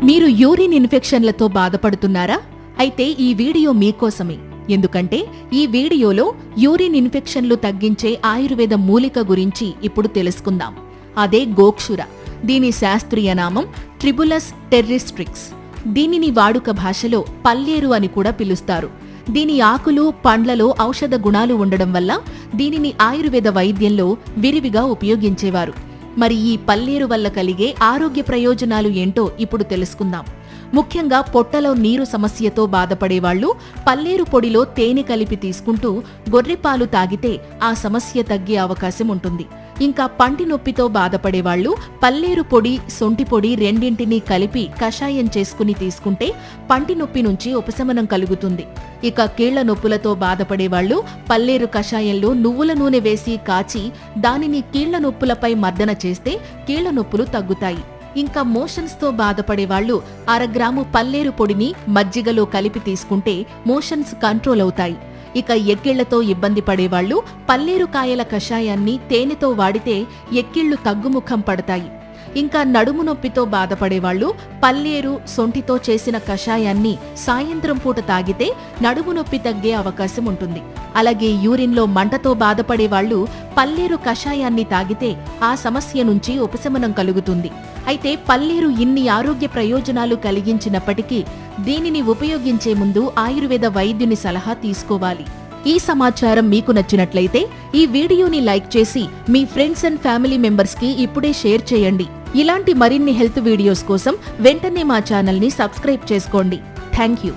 మీరు యూరిన్ ఇన్ఫెక్షన్లతో బాధపడుతున్నారా? అయితే ఈ వీడియో మీకోసమే. ఎందుకంటే ఈ వీడియోలో యూరిన్ ఇన్ఫెక్షన్లు తగ్గించే ఆయుర్వేద మూలిక గురించి ఇప్పుడు తెలుసుకుందాం. అదే గోక్షుర. దీని శాస్త్రీయ నామం ట్రిబులస్ టెర్రిస్ట్రిక్స్. దీనిని వాడుక భాషలో పల్లేరు అని కూడా పిలుస్తారు. దీని ఆకులు, పండ్లలో ఔషధ గుణాలు ఉండడం వల్ల దీనిని ఆయుర్వేద వైద్యంలో విరివిగా ఉపయోగించేవారు. మరి ఈ పల్లేరు వల్ల కలిగే ఆరోగ్య ప్రయోజనాలు ఏంటో ఇప్పుడు తెలుసుకుందాం. ముఖ్యంగా పొట్టలో నీరు సమస్యతో బాధపడేవాళ్లు పల్లేరు పొడిలో తేనె కలిపి తీసుకుంటూ గొర్రెపాలు తాగితే ఆ సమస్య తగ్గే అవకాశం ఉంటుంది. ఇంకా పంటి నొప్పితో బాధపడేవాళ్లు పల్లేరు పొడి, సొంటి పొడి రెండింటినీ కలిపి కషాయం చేసుకుని తీసుకుంటే పంటి నొప్పి నుంచి ఉపశమనం కలుగుతుంది. ఇక కీళ్ల నొప్పులతో బాధపడేవాళ్లు పల్లేరు కషాయంలో నువ్వుల నూనె వేసి కాచి దానిని కీళ్ల నొప్పులపై మర్దన చేస్తే కీళ్ల నొప్పులు తగ్గుతాయి. ఇంకా మోషన్స్ తో బాధపడేవాళ్లు 1/2 గ్రాము పల్లేరు పొడిని మజ్జిగలో కలిపి తీసుకుంటే మోషన్స్ కంట్రోల్ అవుతాయి. ఇక ఎక్కిళ్లతో ఇబ్బంది పడేవాళ్లు పల్లేరు కాయల కషాయాన్ని తేనెతో వాడితే ఎక్కిళ్లు తగ్గుముఖం పడతాయి. ఇంకా నడుము నొప్పితో బాధపడేవాళ్లు పల్లేరు, సొంటితో చేసిన కషాయాన్ని సాయంత్రం పూట తాగితే నడుము నొప్పి తగ్గే అవకాశం ఉంటుంది. అలాగే యూరిన్లో మంటతో బాధపడేవాళ్లు పల్లేరు కషాయాన్ని తాగితే ఆ సమస్య నుంచి ఉపశమనం కలుగుతుంది. అయితే పల్లేరు ఇన్ని ఆరోగ్య ప్రయోజనాలు కలిగించినప్పటికీ దీనిని ఉపయోగించే ముందు ఆయుర్వేద వైద్యుని సలహా తీసుకోవాలి. ఈ సమాచారం మీకు నచ్చినట్లయితే ఈ వీడియోని లైక్ చేసి మీ ఫ్రెండ్స్ అండ్ ఫ్యామిలీ మెంబర్స్ కి ఇప్పుడే షేర్ చేయండి. ఇలాంటి మరిన్ని హెల్త్ వీడియోస్ కోసం వెంటనే మా ఛానల్ ని సబ్స్క్రైబ్ చేసుకోండి. Thank you.